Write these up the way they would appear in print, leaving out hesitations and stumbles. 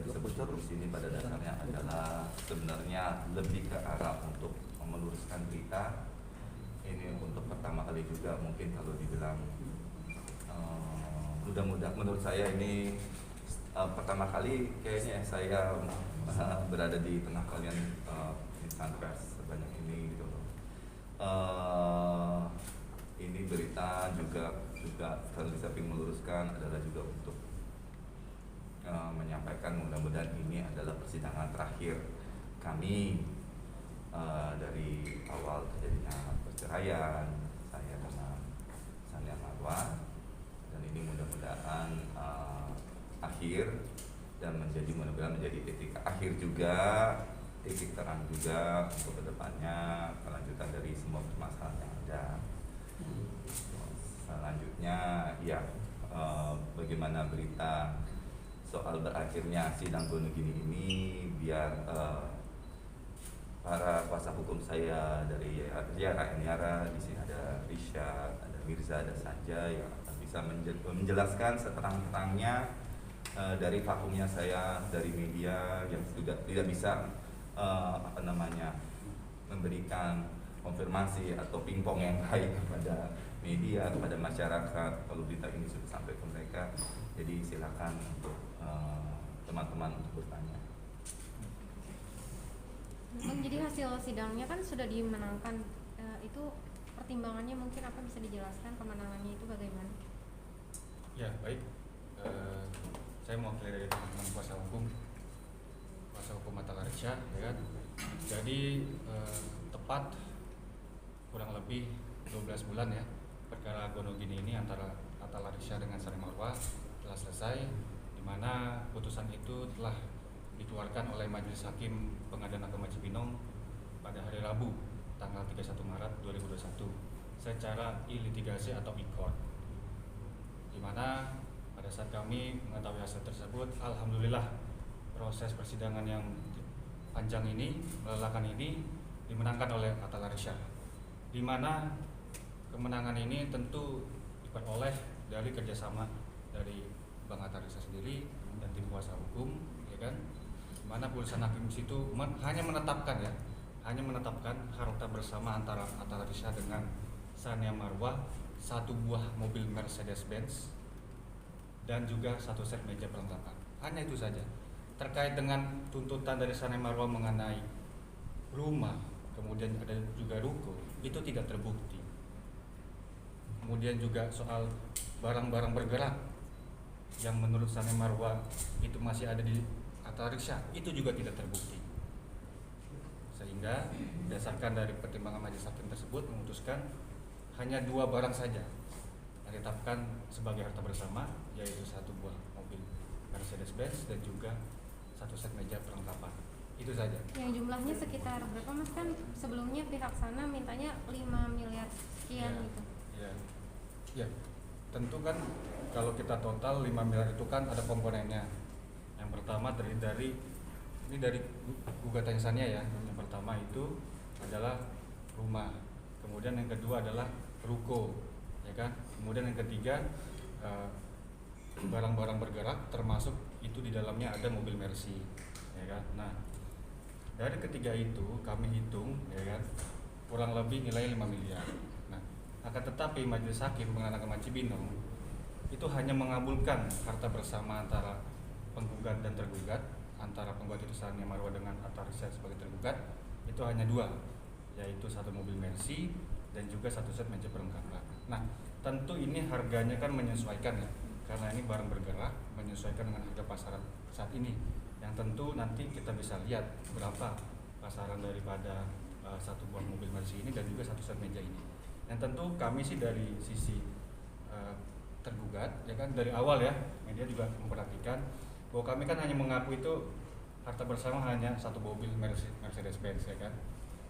disebut korupsi ini pada dasarnya adalah sebenarnya lebih ke arah untuk meluruskan berita. Ini untuk pertama kali juga mungkin kalau dibilang mudah-mudahan menurut saya ini pertama kali kayaknya saya berada di tengah kalian insan pers sebanyak ini gitu loh. Ini berita juga kalau di samping meluruskan adalah juga untuk menyampaikan mudah-mudahan ini adalah persidangan terakhir kami dari awal terjadinya perceraian saya dengan Sania Marwa, dan ini mudah-mudahan akhir dan mudah-mudahan menjadi titik akhir juga, titik terang juga untuk kedepannya kelanjutan dari semua permasalahan yang ada. Selanjutnya ya bagaimana berita soal berakhirnya sidang Gonogini ini, biar para kuasa hukum saya dari Yara, di sini ada Risha, ada Mirza, ada Sanja yang akan bisa menjelaskan seterang-terangnya dari vakumnya saya dari media yang juga tidak bisa memberikan konfirmasi atau pingpong yang baik kepada media, kepada masyarakat kalau berita ini sudah sampai ke mereka. Jadi silakan untuk teman-teman untuk bertanya. Jadi hasil sidangnya kan sudah dimenangkan, itu pertimbangannya mungkin apa, bisa dijelaskan kemenangannya itu bagaimana? Ya baik, saya mewakili dari teman-teman kuasa hukum Atta Larisha, ya kan. Jadi tepat kurang lebih 12 bulan ya perkara Gonogini ini antara Atta Larisha dengan Sania Marwa telah selesai, di mana putusan itu telah dikeluarkan oleh Majelis Hakim Pengadilan Agama Cibinong pada hari Rabu tanggal 31 Maret 2021 secara e-litigasi atau e-court, di mana pada saat kami mengetahui hasil tersebut, alhamdulillah proses persidangan yang panjang ini, melelahkan ini dimenangkan oleh Atta Larisha, di mana kemenangan ini tentu diperoleh dari kerjasama dari Bang Atta Larisha sendiri dan tim kuasa hukum, ya kan, di mana putusan hakim di situ hanya menetapkan harta bersama antara Atta Larisha dengan Sania Marwa satu buah mobil Mercedes-Benz dan juga satu set meja perlengkapan. Hanya itu saja. Terkait dengan tuntutan dari Sania Marwa mengenai rumah, kemudian ada juga ruko, itu tidak terbukti. Kemudian juga soal barang-barang bergerak yang menurut Sania Marwa itu masih ada di Atta Larisha, itu juga tidak terbukti. Sehingga berdasarkan dari pertimbangan majelis hakim tersebut memutuskan hanya dua barang saja yang ditetapkan sebagai harta bersama, yaitu satu buah mobil Mercedes-Benz dan juga satu set meja perlengkapan. Itu saja. Yang jumlahnya sekitar berapa Mas? Kan sebelumnya pihak sana mintanya 5 miliar sekian ya, gitu. Ya, tentu kan kalau kita total 5 miliar itu kan ada komponennya. Yang pertama dari gugatan Sania ya. Yang pertama itu adalah rumah. Kemudian yang kedua adalah ruko, ya kan. Kemudian yang ketiga barang-barang bergerak, termasuk itu di dalamnya ada mobil Mercy, ya kan. Nah, dari ketiga itu kami hitung, ya kan, kurang lebih nilai 5 miliar. Nah, akan tetapi Majelis Hakim Pengadilan Agama Cibinong itu hanya mengabulkan harta bersama antara penggugat dan tergugat, antara penggugat itu Sania Marwa dengan Atta Larisha sebagai tergugat, itu hanya dua, yaitu satu mobil Mercy dan juga satu set meja perlengkapan. Nah, tentu ini harganya kan menyesuaikan ya, karena ini barang bergerak, menyesuaikan dengan harga pasaran saat ini. Yang tentu nanti kita bisa lihat berapa pasaran daripada satu buah mobil Mercy ini dan juga satu set meja ini. Yang tentu kami sih dari sisi tergugat, ya kan, dari awal ya media juga memperhatikan bahwa kami kan hanya mengaku itu harta bersama hanya satu mobil Mercedes-Benz, ya kan.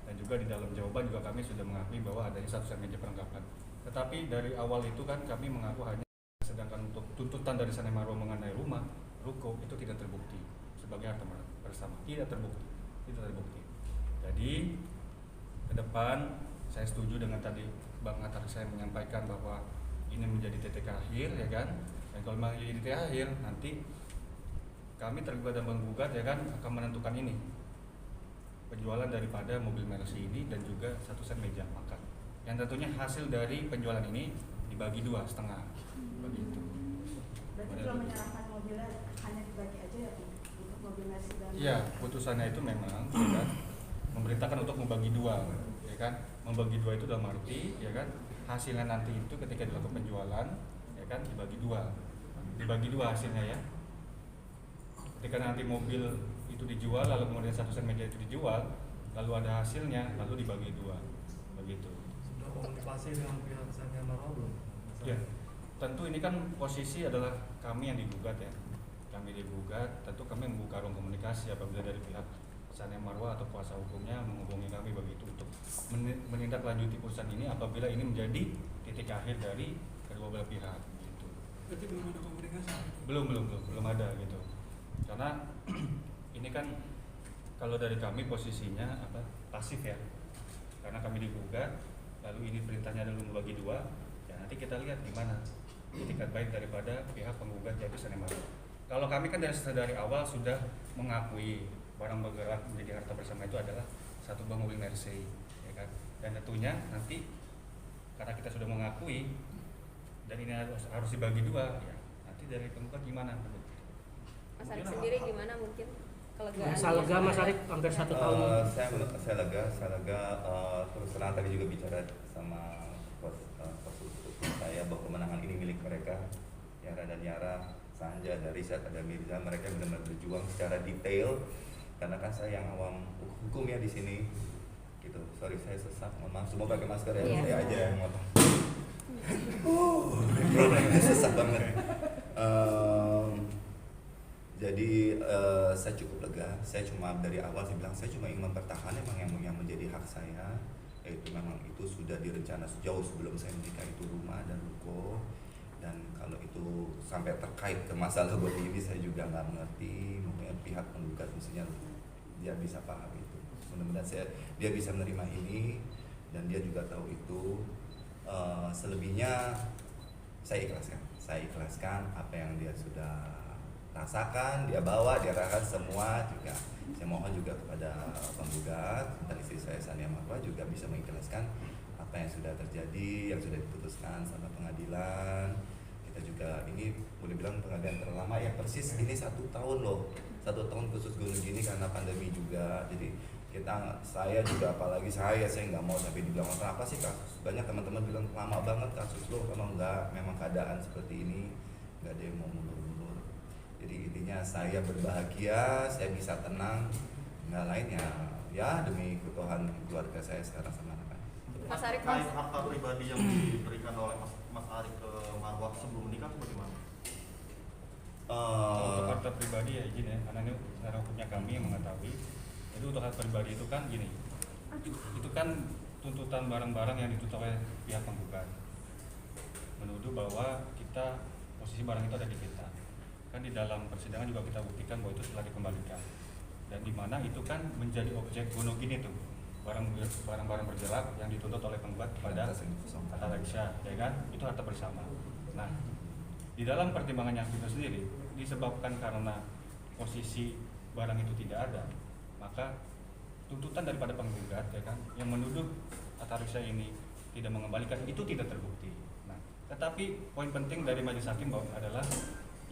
Dan juga di dalam jawaban juga kami sudah mengakui bahwa adanya satu set meja perlengkapan. Tetapi dari awal itu kan kami mengaku hanya, sedangkan untuk tuntutan dari Sania Marwa mengenai rumah, ruko itu tidak terbukti sebagai harta bersama, tidak terbukti. Jadi ke depan saya setuju dengan tadi Bang Atta Larisha menyampaikan bahwa ini menjadi titik akhir, ya kan. Dan kalau memang jadi titik akhir, nanti kami tergugat dan penggugat ya kan akan menentukan ini penjualan daripada mobil Mercy ini dan juga 1 set meja makan. Yang tentunya hasil dari penjualan ini dibagi 2,5 begitu. Berarti belum menyerahkan mobilnya, hanya dibagi aja ya Bu, untuk mobil Mercy dan Iya, putusannya itu memang ya kan, memerintahkan untuk membagi 2 ya kan. Membagi 2 itu dalam arti ya kan hasilnya nanti itu ketika dilakukan penjualan ya kan dibagi 2. Dibagi 2 hasilnya ya. Ketika nanti mobil itu dijual lalu kemudian 1 set meja itu dijual, lalu ada hasilnya lalu dibagi 2 begitu. Sudah komunikasi dengan pihak Sania Marwah belum? Ya, tentu ini kan posisi adalah kami yang digugat ya. Kami digugat, tentu kami membuka ruang komunikasi apabila dari pihak Sania Marwah atau kuasa hukumnya menghubungi kami begitu untuk menindaklanjuti putusan ini apabila ini menjadi titik akhir dari kedua belah pihak gitu. Berarti belum ada komunikasi? Belum ada gitu. Karena ini kan kalau dari kami posisinya pasif ya. Karena kami digugat, lalu ini perintahnya adalah membagi 2. Ya nanti kita lihat gimana itikat baik daripada pihak penggugat yaitu Sania Marwah. Kalau kami kan dari awal sudah mengakui barang bergerak menjadi harta bersama itu adalah 1 buah mobil Mercy, ya kan? Dan tentunya nanti karena kita sudah mengakui dan ini harus dibagi 2, ya nanti dari penggugat gimana? Mas Arif sendiri gimana mungkin kelegaan? Masa lega Mas Arif hampir 1 tahun. Saya lega. Terus terang tadi juga bicara sama saya bahwa kemenangan ini milik mereka. Yara dan Yara, Sanja, ada Rizat, ada Mirza, mereka benar-benar berjuang secara detail. Karena kan saya yang awam hukum ya di sini. Gitu. Sorry saya sesak. Mohon maaf, semua pakai masker ya. Iya. Saya aja yang ngomong. Problemnya sesak banget. Jadi saya cukup lega. Saya cuma dari awal saya bilang saya cuma ingin mempertahankan memang yang menjadi hak saya. Yaitu memang itu sudah direncana jauh sebelum saya menikah, itu rumah dan ruko. Dan kalau itu sampai terkait ke masalah seperti ini saya juga nggak mengerti. Mungkin pihak penggugat mestinya dia bisa paham itu. Mudah-mudahan dia bisa menerima ini dan dia juga tahu itu. Selebihnya saya ikhlaskan apa yang dia sudah rasakan, dia bawa, dia rasakan semua juga. Saya mohon juga kepada penggugat dan istri saya Sania Marwah juga bisa mengikhlaskan apa yang sudah terjadi, yang sudah diputuskan sama pengadilan. Kita juga ini boleh bilang pengadilan terlama ya, persis ini 1 tahun loh. 1 tahun khusus gunung gini karena pandemi juga. Jadi saya juga apalagi saya nggak mau sampai dibilang apa sih kasus. Banyak teman-teman bilang lama banget kasus lo, emang enggak, memang keadaan seperti ini nggak ada yang mau mundur-mundur. Jadi intinya saya berbahagia, saya bisa tenang, nggak lain ya demi keutuhan keluarga saya sekarang sama anak-anak. Mas Arif, terkait harta pribadi yang diberikan oleh Mas Arif ke Marwah sebelum menikah bagaimana? Untuk harta pribadi ya izin ya, karena ini secara hukumnya kami yang mengetahui. Jadi untuk harta pribadi itu kan gini, itu kan tuntutan barang-barang yang dituntut oleh pihak penggugat, menuduh bahwa posisi barang itu ada di kita. Kan di dalam persidangan juga kita buktikan bahwa itu setelah dikembalikan, dan di mana itu kan menjadi objek gunung gini tuh barang-barang bergerak yang dituntut oleh penggugat kepada Tata Reksa, ya kan? Itu harta bersama. Nah, di dalam pertimbangan yang itu sendiri disebabkan karena posisi barang itu tidak ada, maka tuntutan daripada penggugat ya kan yang menuduh Tata Reksa ini tidak mengembalikan itu tidak terbukti. Nah, tetapi poin penting dari majelis hakim bahwa adalah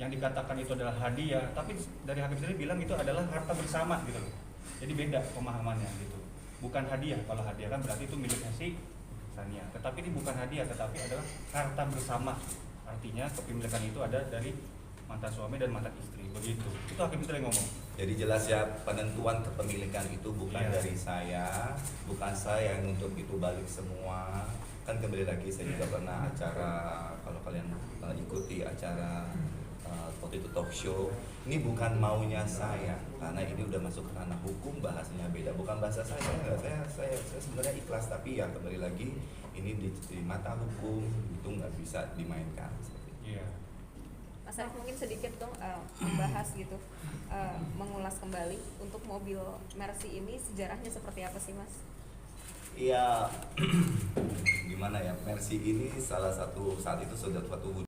yang dikatakan itu adalah hadiah, tapi dari hakim sendiri bilang itu adalah harta bersama gitu loh. Jadi beda pemahamannya gitu. Bukan hadiah, kalau hadiah kan berarti itu miliknya si Sania. Tetapi ini bukan hadiah, tetapi adalah harta bersama. Artinya kepemilikan itu ada dari mantan suami dan mantan istri, begitu. Itu hakim sendiri ngomong. Jadi jelas ya, penentuan kepemilikan itu bukan dari saya, bukan saya yang untuk itu balik semua. Kan kembali lagi saya juga pernah acara, kalau kalian ikuti acara waktu itu talk show, ini bukan maunya saya karena ini udah masuk ke ranah hukum, bahasanya beda, bukan bahasa saya. Saya sebenarnya ikhlas, tapi ya kembali lagi ini di mata hukum itu nggak bisa dimainkan. Iya. Mas Arif mungkin sedikit dong membahas gitu, mengulas kembali untuk mobil Mercy ini sejarahnya seperti apa sih Mas? Iya, gimana ya, Mercy ini salah satu saat itu sudah suatu